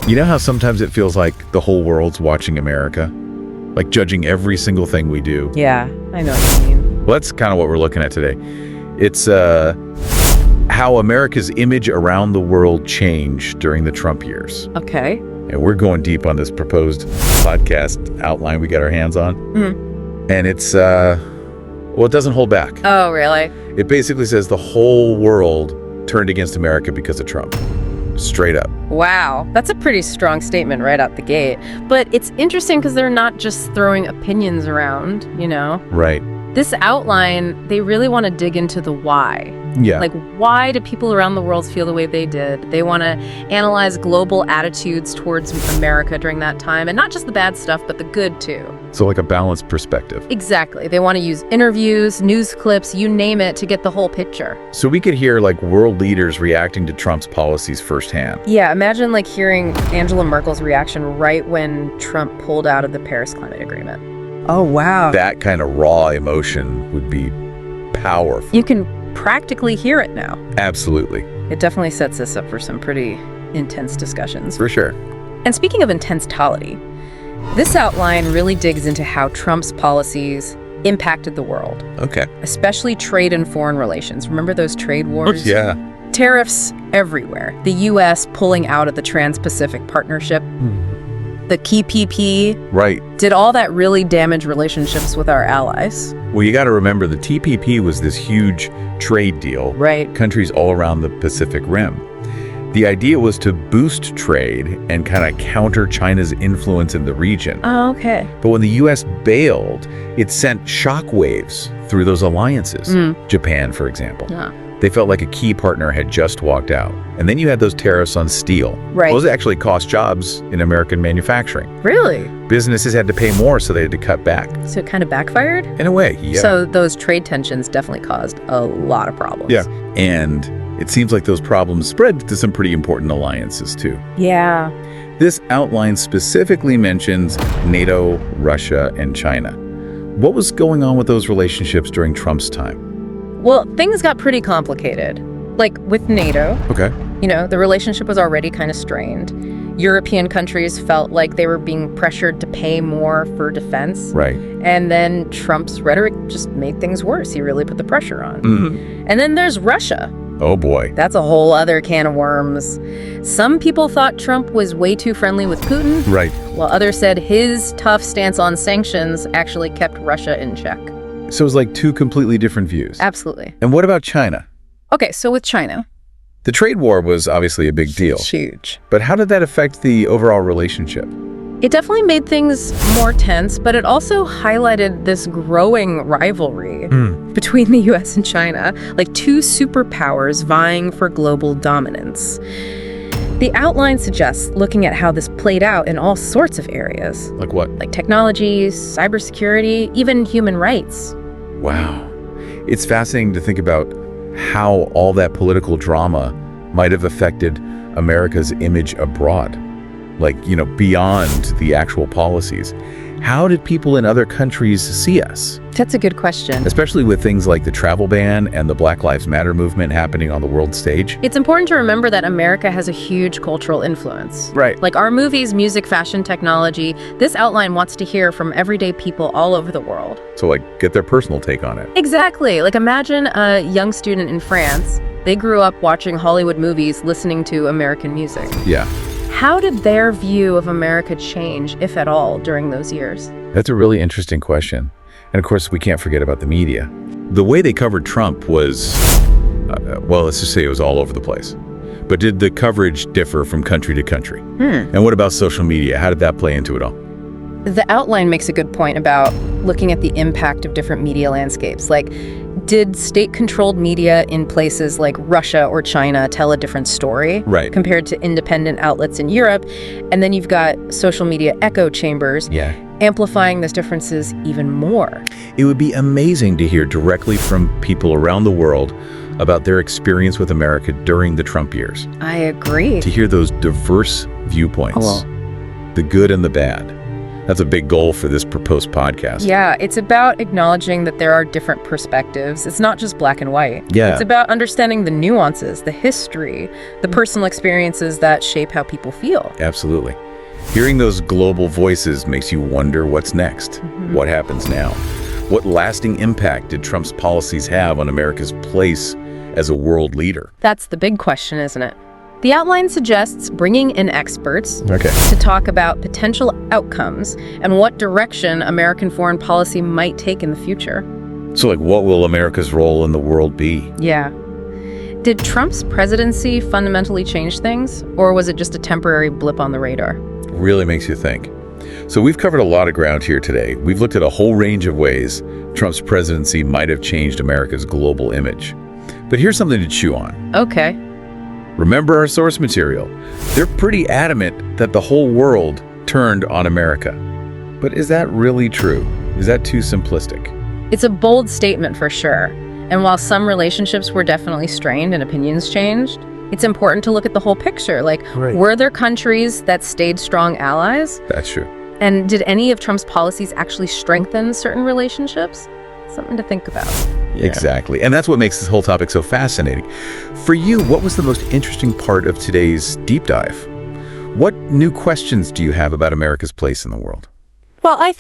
You know how sometimes it feels like the whole world's watching America? Like judging every single thing we do? Yeah, I know what you mean. Well, that's kind of what we're looking at today. It's how America's image around the world changed during the Trump years. Okay. And we're going deep on this proposed podcast outline we got our hands on. Mm-hmm. And it's, well, it doesn't hold back. Oh, really? It basically says the whole world turned against America because of Trump. Straight up. Wow. That's a pretty strong statement right out the gate. But it's interesting because they're not just throwing opinions around, you know? Right. This outline, they really want to dig into the why. Yeah. Like, why do people around the world feel the way they did? They want to analyze global attitudes towards America during that time, and not just the bad stuff, but the good, too. So like a balanced perspective. Exactly. They want to use interviews, news clips, you name it, to get the whole picture. So we could hear like world leaders reacting to Trump's policies firsthand. Yeah, imagine like hearing Angela Merkel's reaction right when Trump pulled out of the Paris Climate Agreement. Oh, wow. That kind of raw emotion would be powerful. You can practically hear it now. Absolutely. It definitely sets us up for some pretty intense discussions. For sure. And speaking of intense-tality, this outline really digs into how Trump's policies impacted the world. Okay. Especially trade and foreign relations. Remember those trade wars? Yeah. Tariffs everywhere. The U.S. pulling out of the Trans-Pacific Partnership. The TPP. Right. Did all that really damage relationships with our allies? Well, you got to remember the TPP was this huge trade deal. Right. Countries all around the Pacific Rim. The idea was to boost trade and kind of counter China's influence in the region. Oh, okay. But when the U.S. bailed, it sent shockwaves through those alliances. Japan, for example. Yeah. They felt like a key partner had just walked out. And then you had those tariffs on steel. Right. Those actually cost jobs in American manufacturing. Really? Businesses had to pay more, so they had to cut back. So it kind of backfired? In a way, yeah. So those trade tensions definitely caused a lot of problems. Yeah. And it seems like those problems spread to some pretty important alliances, too. Yeah. This outline specifically mentions NATO, Russia, and China. What was going on with those relationships during Trump's time? Well, things got pretty complicated. Like with NATO, Okay. you know, the relationship was already kind of strained. European countries felt like they were being pressured to pay more for defense. Right. And then Trump's rhetoric just made things worse. He really put the pressure on. Mm-hmm. And then there's Russia. Oh, boy. That's a whole other can of worms. Some people thought Trump was way too friendly with Putin, Right. while others said his tough stance on sanctions actually kept Russia in check. So it was like two completely different views. Absolutely. And what about China? Okay, so with China, The trade war was obviously a big deal. huge. But how did that affect the overall relationship? It definitely made things more tense, but it also highlighted this growing rivalry between the US and China, like two superpowers vying for global dominance. The outline suggests looking at how this played out in all sorts of areas, Like what? like technology, cybersecurity, even human rights. Wow. It's fascinating to think about how all that political drama might have affected America's image abroad. Like, you know, beyond the actual policies. How did people in other countries see us? That's a good question. Especially with things like the travel ban and the Black Lives Matter movement happening on the world stage. It's important to remember that America has a huge cultural influence. Right. Like our movies, music, fashion, technology, this outline wants to hear from everyday people all over the world. So, like, get their personal take on it. Exactly. Like imagine a young student in France. They grew up watching Hollywood movies, listening to American music. Yeah. How did their view of America change, if at all, during those years? That's a really interesting question. And of course, we can't forget about the media. The way they covered Trump was, well, let's just say it was all over the place. But did the coverage differ from country to country? And what about social media? How did that play into it all? The outline makes a good point about looking at the impact of different media landscapes. Like, did state-controlled media in places like Russia or China tell a different story compared to independent outlets in Europe? And then you've got social media echo chambers amplifying those differences even more. It would be amazing to hear directly from people around the world about their experience with America during the Trump years. I agree. To hear those diverse viewpoints, the good and the bad. That's a big goal for this proposed podcast. Yeah, it's about acknowledging that there are different perspectives. It's not just black and white. Yeah. It's about understanding the nuances, the history, the personal experiences that shape how people feel. Absolutely. Hearing those global voices makes you wonder what's next. What happens now? What lasting impact did Trump's policies have on America's place as a world leader? That's the big question, isn't it? The outline suggests bringing in experts to talk about potential outcomes and what direction American foreign policy might take in the future. So, what will America's role in the world be? Yeah. Did Trump's presidency fundamentally change things, or was it just a temporary blip on the radar? Really makes you think. So we've covered a lot of ground here today. We've looked at a whole range of ways Trump's presidency might have changed America's global image. But here's something to chew on. Okay. Remember our source material. They're pretty adamant that the whole world turned on America. But is that really true? Is that too simplistic? It's a bold statement for sure. And while some relationships were definitely strained and opinions changed, it's important to look at the whole picture. Were there countries that stayed strong allies? That's true. And did any of Trump's policies actually strengthen certain relationships? Something to think about. Exactly. And that's what makes this whole topic so fascinating. For you, what was the most interesting part of today's deep dive? What new questions do you have about America's place in the world? Well, I